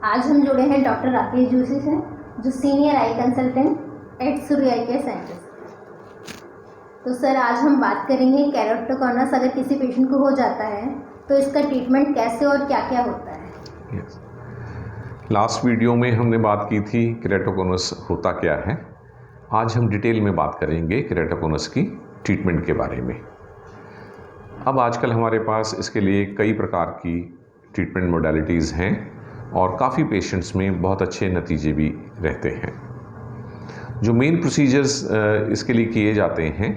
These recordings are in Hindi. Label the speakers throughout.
Speaker 1: आज हम जुड़े हैं डॉक्टर राकेश जोशी से, जो senior I consultant eight Surya I care centre. तो सर, आज हम बात करेंगे केराटोकॉनस अगर किसी पेशेंट को हो जाता है तो इसका ट्रीटमेंट कैसे और क्या क्या होता है।
Speaker 2: लास्ट वीडियो में हमने बात की थी केराटोकॉनस होता क्या है। आज हम डिटेल में बात करेंगे केराटोकॉनस की ट्रीटमेंट के बारे में। अब आजकल हमारे पास इसके लिए कई प्रकार की ट्रीटमेंट मोडालिटीज़ हैं और काफ़ी पेशेंट्स में बहुत अच्छे नतीजे भी रहते हैं। जो मेन प्रोसीजर्स इसके लिए किए जाते हैं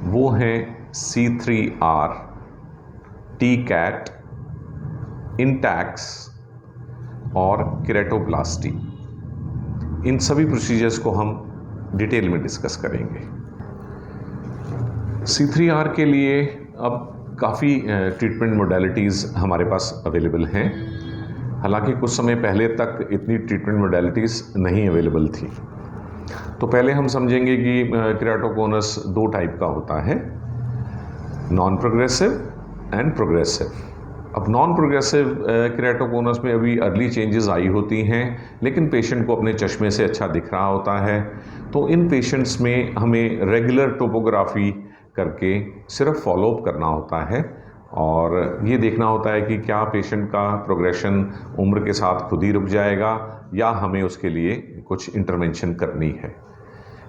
Speaker 2: वो हैं C3R, TCAT, इंटैक्स और केराटोप्लास्टी। इन सभी प्रोसीजर्स को हम डिटेल में डिस्कस करेंगे। C3R के लिए अब काफ़ी ट्रीटमेंट मोडालिटीज़ हमारे पास अवेलेबल हैं। हालांकि कुछ समय पहले तक इतनी ट्रीटमेंट मोडालिटीज़ नहीं अवेलेबल थी। तो पहले हम समझेंगे कि केराटोकॉनस दो टाइप का होता है, नॉन प्रोग्रेसिव एंड प्रोग्रेसिव। अब नॉन प्रोग्रेसिव केराटोकॉनस में अभी अर्ली चेंजेस आई होती हैं, लेकिन पेशेंट को अपने चश्मे से अच्छा दिख रहा होता है। तो इन पेशेंट्स में हमें रेगुलर टोपोग्राफी करके सिर्फ फॉलोअप करना होता है और ये देखना होता है कि क्या पेशेंट का प्रोग्रेशन उम्र के साथ खुद ही रुक जाएगा या हमें उसके लिए कुछ इंटरवेंशन करनी है।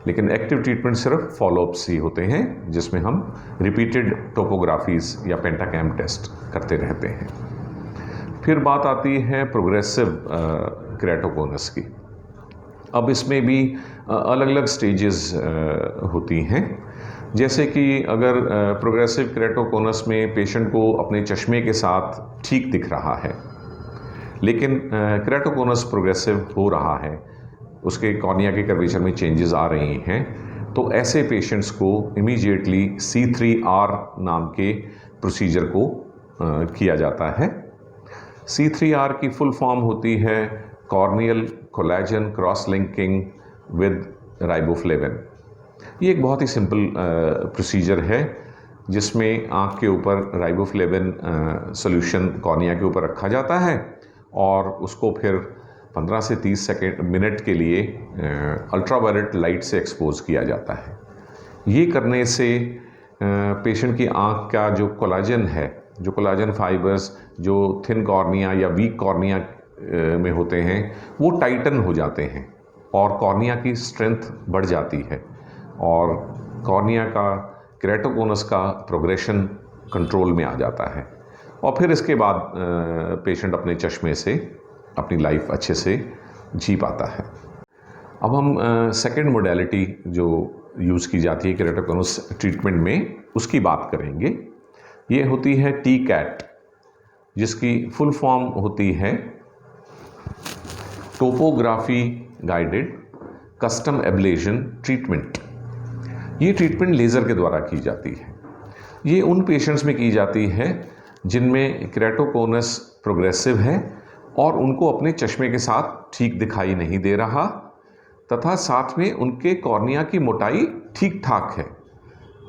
Speaker 2: लेकिन एक्टिव ट्रीटमेंट सिर्फ फॉलोअप्स ही होते हैं, जिसमें हम रिपीटेड टोपोग्राफीज़ या पेंटाकैम टेस्ट करते रहते हैं। फिर बात आती है प्रोग्रेसिव केराटोकॉनस की। अब इसमें भी अलग अलग स्टेजेस होती हैं। जैसे कि अगर प्रोग्रेसिव केराटोकॉनस में पेशेंट को अपने चश्मे के साथ ठीक दिख रहा है, लेकिन केराटोकॉनस प्रोग्रेसिव हो रहा है, उसके कॉर्निया के कर्वेचर में चेंजेस आ रही हैं, तो ऐसे पेशेंट्स को इमीडिएटली C3R नाम के प्रोसीजर को किया जाता है। C3R की फुल फॉर्म होती है corneal collagen cross linking with riboflavin. ये एक बहुत ही सिंपल प्रोसीजर है, जिसमें आँख के ऊपर राइबोफ्लेविन सॉल्यूशन कॉर्निया के ऊपर रखा जाता है और उसको फिर 15 से 30 मिनट के लिए अल्ट्रावायलेट लाइट से एक्सपोज किया जाता है। ये करने से पेशेंट की आँख का जो कोलाजन है, जो कोलाजन फाइबर्स जो थिन कॉर्निया या वीक कॉर्निया में होते हैं, वो टाइटन हो जाते हैं और कॉर्निया की स्ट्रेंथ बढ़ जाती है और कॉर्निया का केराटोकॉनस का प्रोग्रेशन कंट्रोल में आ जाता है और फिर इसके बाद पेशेंट अपने चश्मे से अपनी लाइफ अच्छे से जी पाता है। अब हम सेकंड मोडालिटी जो यूज़ की जाती है केराटोकॉनस ट्रीटमेंट में, उसकी बात करेंगे। ये होती है TCAT, जिसकी फुल फॉर्म होती है topography guided custom ablation treatment. ये ट्रीटमेंट लेज़र के द्वारा की जाती है। ये उन पेशेंट्स में की जाती है जिनमें केराटोकॉनस प्रोग्रेसिव है और उनको अपने चश्मे के साथ ठीक दिखाई नहीं दे रहा, तथा साथ में उनके कॉर्निया की मोटाई ठीक ठाक है।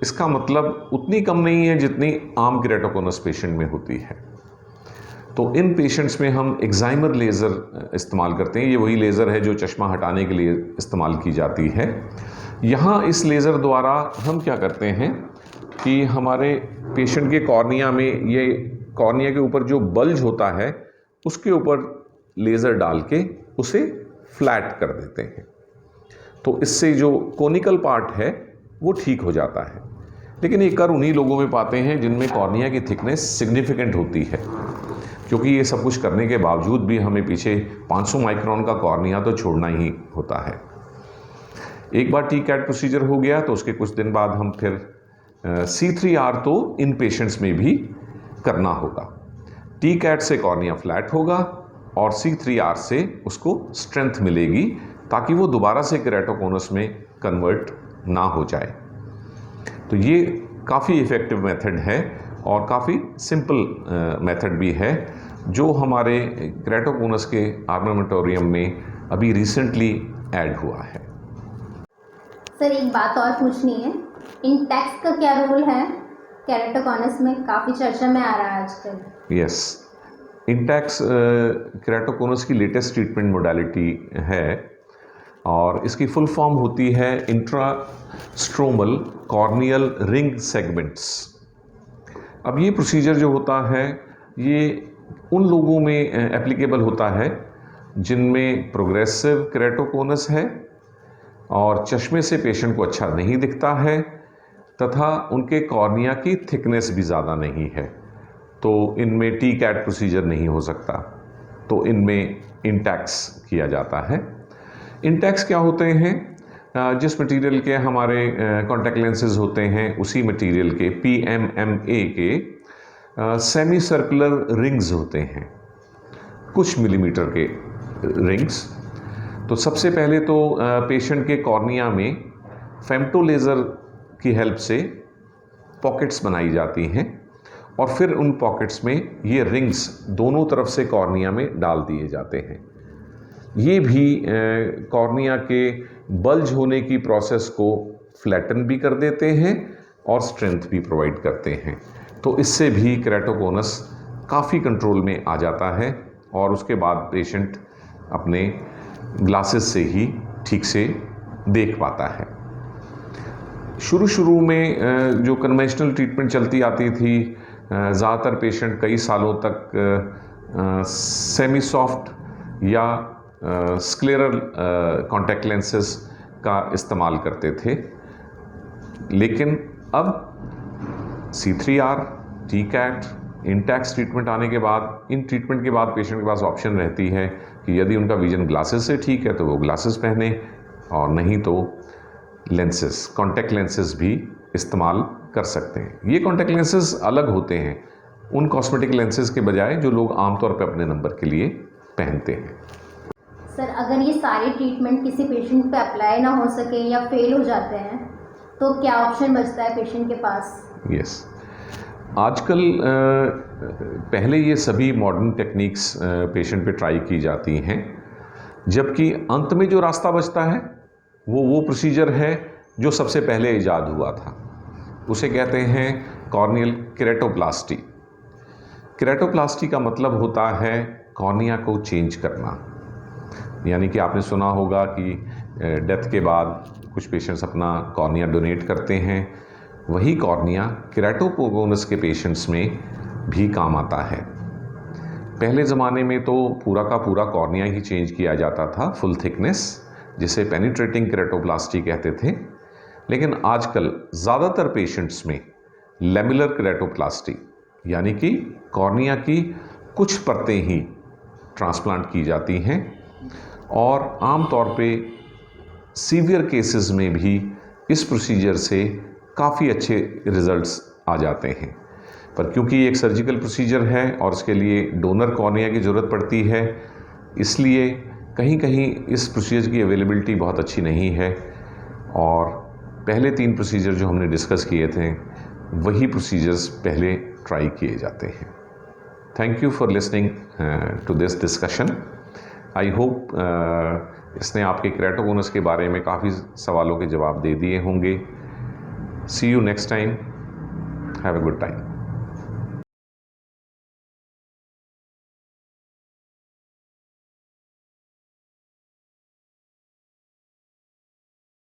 Speaker 2: इसका मतलब उतनी कम नहीं है जितनी आम केराटोकॉनस पेशेंट में होती है। तो इन पेशेंट्स में हम एक्साइमर लेज़र इस्तेमाल करते हैं। ये वही लेज़र है जो चश्मा हटाने के लिए इस्तेमाल की जाती है। यहाँ इस लेज़र द्वारा हम क्या करते हैं कि हमारे पेशेंट के कॉर्निया में, ये कॉर्निया के ऊपर जो बल्ज होता है, उसके ऊपर लेज़र डाल के उसे फ्लैट कर देते हैं। तो इससे जो कोनिकल पार्ट है वो ठीक हो जाता है। लेकिन ये कर उन्हीं लोगों में पाते हैं जिनमें कॉर्निया की थिकनेस सिग्निफिकेंट होती है, क्योंकि ये सब कुछ करने के बावजूद भी हमें पीछे 500 माइक्रोन का कॉर्निया तो छोड़ना ही होता है। एक बार TCAT प्रोसीजर हो गया तो उसके कुछ दिन बाद हम फिर C3R तो इन पेशेंट्स में भी करना होगा। TCAT से कॉर्निया फ्लैट होगा और C3R से उसको स्ट्रेंथ मिलेगी, ताकि वो दोबारा से केराटोकॉनस में कन्वर्ट ना हो जाए। तो ये काफ़ी इफ़ेक्टिव मेथड है और काफ़ी सिंपल मेथड भी है, जो हमारे केराटोकॉनस के आर्मामेंटोरियम में अभी रिसेंटली ऐड हुआ है।
Speaker 1: सर, एक बात और पूछनी है, इंटैक्स का क्या रोल है केराटोकॉनस में? काफ़ी चर्चा में आ रहा है आजकल।
Speaker 2: यस, इंटैक्स केराटोकोनस की लेटेस्ट ट्रीटमेंट मोडालिटी है और इसकी फुल फॉर्म होती है इंट्रास्ट्रोमल कॉर्नियल रिंग सेगमेंट्स। अब ये प्रोसीजर जो होता है ये उन लोगों में एप्लीकेबल होता है जिनमें प्रोग्रेसिव केराटोकोनस है और चश्मे से पेशेंट को अच्छा नहीं दिखता है तथा उनके कॉर्निया की थिकनेस भी ज़्यादा नहीं है, तो इनमें टी कैट प्रोसीजर नहीं हो सकता, तो इनमें इंटैक्स किया जाता है। इंटैक्स क्या होते हैं? जिस मटेरियल के हमारे कॉन्टैक्ट लेंसेज होते हैं उसी मटेरियल के PMMA के सेमी सर्कुलर रिंग्स होते हैं, कुछ मिलीमीटर के रिंग्स। तो सबसे पहले तो पेशेंट के कॉर्निया में फेम्टो लेज़र की हेल्प से पॉकेट्स बनाई जाती हैं और फिर उन पॉकेट्स में ये रिंग्स दोनों तरफ से कॉर्निया में डाल दिए जाते हैं। ये भी कॉर्निया के बल्ज होने की प्रोसेस को फ्लैटन भी कर देते हैं और स्ट्रेंथ भी प्रोवाइड करते हैं, तो इससे भी केराटोकोनस काफ़ी कंट्रोल में आ जाता है और उसके बाद पेशेंट अपने ग्लासेस से ही ठीक से देख पाता है। शुरू में जो कन्वेंशनल ट्रीटमेंट चलती आती थी, ज़्यादातर पेशेंट कई सालों तक सेमी सॉफ्ट या स्क्लेरल कॉन्टैक्ट लेंसेज का इस्तेमाल करते थे, लेकिन अब C3R, TCAT, इंटैक्स ट्रीटमेंट आने के बाद, इन ट्रीटमेंट के बाद पेशेंट के पास ऑप्शन रहती है कि यदि उनका विजन ग्लासेस से ठीक है तो वो ग्लासेस पहने और नहीं तो लेंसेज, कॉन्टैक्ट लेंसेज भी इस्तेमाल कर सकते हैं। ये कॉन्टैक्ट लेंसेज अलग होते हैं उन कॉस्मेटिक लेंसेज के बजाय जो लोग आमतौर पर अपने नंबर के लिए पहनते हैं।
Speaker 1: सर, अगर ये सारे ट्रीटमेंट किसी पेशेंट पे अप्लाई ना हो सके या फेल हो जाते हैं तो क्या ऑप्शन बचता है पेशेंट के पास?
Speaker 2: यस, आजकल पहले ये सभी मॉडर्न टेक्निक्स पेशेंट पे ट्राई की जाती हैं, जबकि अंत में जो रास्ता बचता है वो प्रोसीजर है जो सबसे पहले इजाद हुआ था, उसे कहते हैं कॉर्नियल केराटोप्लास्टी। केराटोप्लास्टी का मतलब होता है कॉर्निया को चेंज करना, यानी कि आपने सुना होगा कि डेथ के बाद कुछ पेशेंट्स अपना कॉर्निया डोनेट करते हैं, वही कॉर्निया केराटोकोनस के पेशेंट्स में भी काम आता है। पहले ज़माने में तो पूरा का पूरा कॉर्निया ही चेंज किया जाता था, फुल थिकनेस, जिसे पेनिट्रेटिंग केराटोप्लास्टी कहते थे, लेकिन आजकल ज़्यादातर पेशेंट्स में लेमुलर केराटोप्लास्टी यानी कि कॉर्निया की कुछ परतें ही ट्रांसप्लांट की जाती हैं और आमतौर पे सीवियर केसेस में भी इस प्रोसीजर से काफ़ी अच्छे रिजल्ट्स आ जाते हैं। पर क्योंकि ये एक सर्जिकल प्रोसीजर है और इसके लिए डोनर कॉर्निया की ज़रूरत पड़ती है, इसलिए कहीं कहीं इस प्रोसीजर की अवेलेबिलिटी बहुत अच्छी नहीं है और पहले 3 प्रोसीजर जो हमने डिस्कस किए थे वही प्रोसीजर्स पहले ट्राई किए जाते हैं। Thank you for listening to this discussion. I hope इसने आपके केराटोकोनस के बारे में काफ़ी सवालों के जवाब दे दिए होंगे। See you next time. Have a good time.